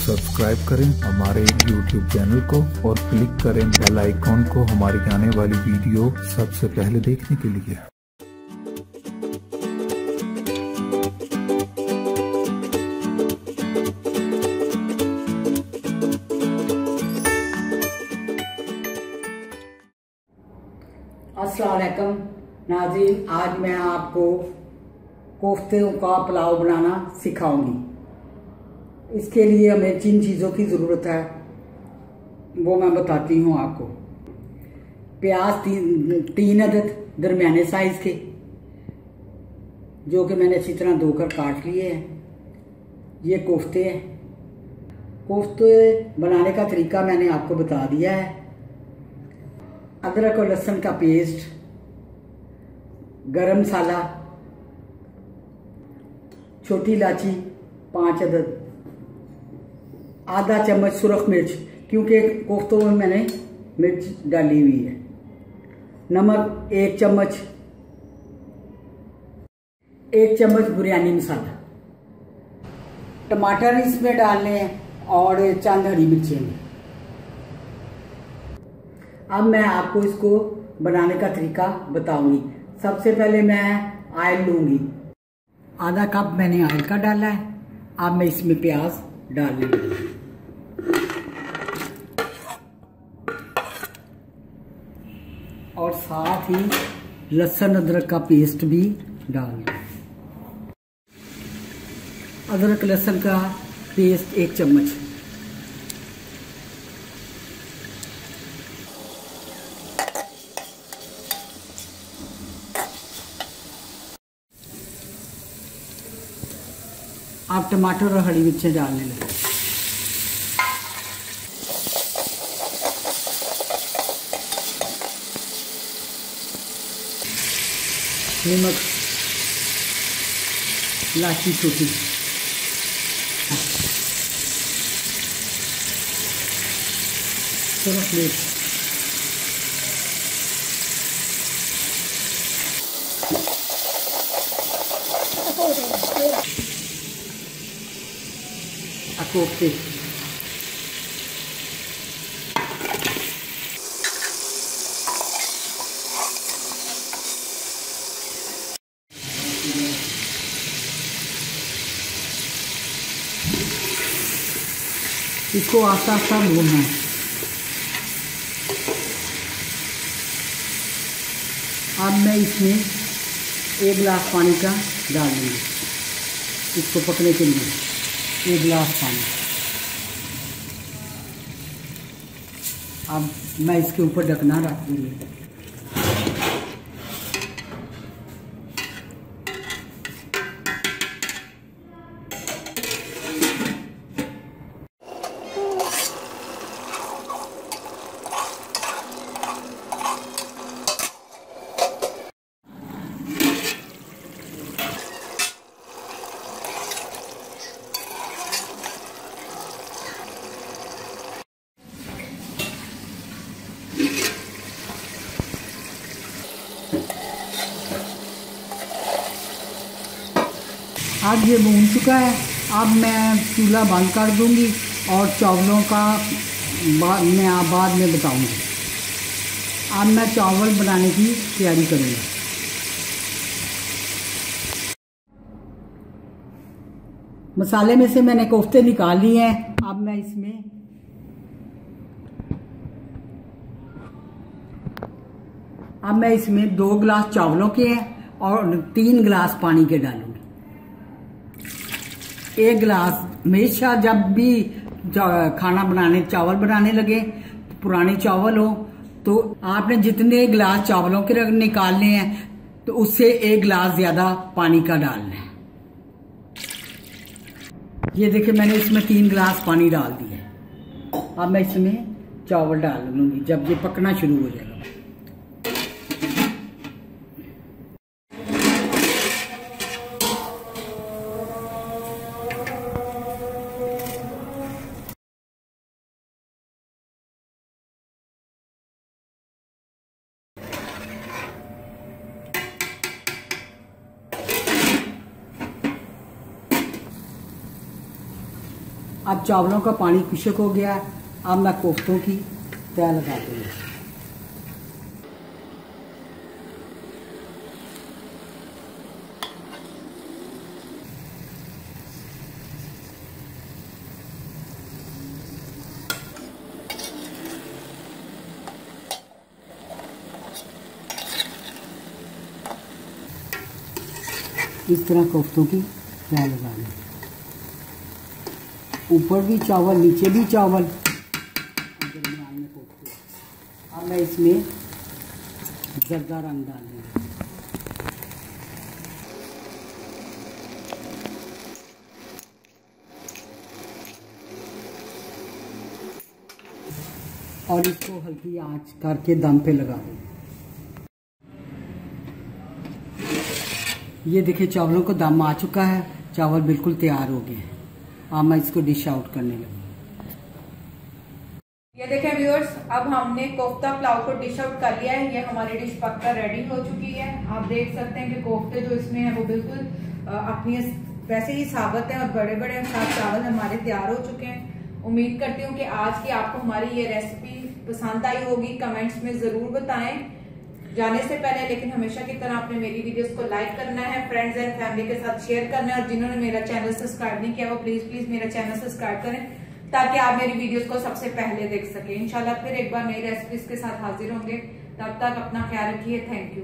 Subscribe करें हमारे YouTube channel को और क्लिक करें बेल आइकॉन को हमारी आने वाली वीडियो सबसे पहले देखने के लिए। अस्सलाम वालेकुम नाज़रीन, आज मैं आपको कोफ्तों का पुलाव बनाना सिखाऊंगी। इसके लिए हमें जिन चीज़ों की ज़रूरत है वो मैं बताती हूँ आपको। प्याज तीन अदद दरमियाने साइज़ के, जो कि मैंने अच्छी तरह धोकर काट लिए हैं। ये कोफ्ते हैं। कोफ्ते बनाने का तरीका मैंने आपको बता दिया है। अदरक और लहसुन का पेस्ट, गरम मसाला, छोटी इलायची 5 अदद, आधा चम्मच सुरख मिर्च, क्योंकि कोफ्तों में मैंने मिर्च डाली हुई है, नमक 1 चम्मच, 1 चम्मच बिरयानी मसाला, टमाटर इसमें डालने हैं और चंद हरी मिर्चें। अब मैं आपको इसको बनाने का तरीका बताऊंगी। सबसे पहले मैं ऑयल लूंगी। आधा कप मैंने ऑयल का डाला है। अब मैं इसमें प्याज डाल लूंगी और साथ ही लहसुन अदरक का पेस्ट भी डाल दूंगी। अदरक लहसुन का पेस्ट 1 चम्मच, आप टमाटर और हरी मिर्चें डालने लगे। नमक, इलायची छोटी, सुरख मिर्च, कोफ्ते, इसको आस्ता आस्ता भूनना है। अब मैं इसमें 1 गिलास पानी का डाल दूंगी इसको पकने के लिए। 1 गिलास पानी। अब मैं इसके ऊपर ढकना रख दूंगी। अब ये भून चुका है। अब मैं चूल्हा बंद कर दूंगी और चावलों का मैं बाद में बताऊंगी। अब मैं चावल बनाने की तैयारी करूंगी। मसाले में से मैंने कोफ्ते निकाल लिए हैं। अब मैं इसमें 2 गिलास चावलों के हैं और 3 गिलास पानी के डालूंगी। 1 गिलास, हमेशा जब भी खाना बनाने चावल बनाने लगे, पुराने चावल हो तो आपने जितने गिलास चावलों के निकालने हैं तो उससे 1 गिलास ज्यादा पानी का डालना है। ये देखिए मैंने इसमें 3 गिलास पानी डाल दिया। अब मैं इसमें चावल डाल लूंगी जब ये पकना शुरू हो जाएगा। अब चावलों का पानी खुश्क हो गया। अब मैं कोफ्तों की तय लगाती हूँ। इस तरह कोफ्तों की तय लगानी, ऊपर भी चावल नीचे भी चावल, दरमियान में कोफ्ते। अब मैं इसमें जर्दा रंग डालूंगी। और इसको हल्की आंच करके दम पे लगा दूँ। ये देखिए चावलों को दम आ चुका है, चावल बिल्कुल तैयार हो गए हैं। अब मैं इसको डिश आउट करने लगी। ये देखें व्यूअर्स, अब हमने कोफ्ता पुलाव को डिश आउट कर लिया है। ये हमारी डिश पक्का रेडी हो चुकी है। आप देख सकते हैं कि कोफ्ते जो इसमें है वो बिल्कुल अपनी वैसे ही साबित है और बड़े बड़े साथ चावल हमारे तैयार हो चुके हैं। उम्मीद करती हूँ कि आज की आपको हमारी ये रेसिपी पसंद आई होगी। कमेंट्स में जरूर बताएं। जाने से पहले लेकिन हमेशा की तरह आपने मेरी वीडियोस को लाइक करना है, फ्रेंड्स एंड फैमिली के साथ शेयर करना है, और जिन्होंने मेरा चैनल सब्सक्राइब नहीं किया वो प्लीज मेरा चैनल सब्सक्राइब करें ताकि आप मेरी वीडियोस को सबसे पहले देख सकें। इंशाल्लाह फिर एक बार नई रेसिपीज के साथ हाजिर होंगे। तब तक अपना ख्याल रखिए। Thank you.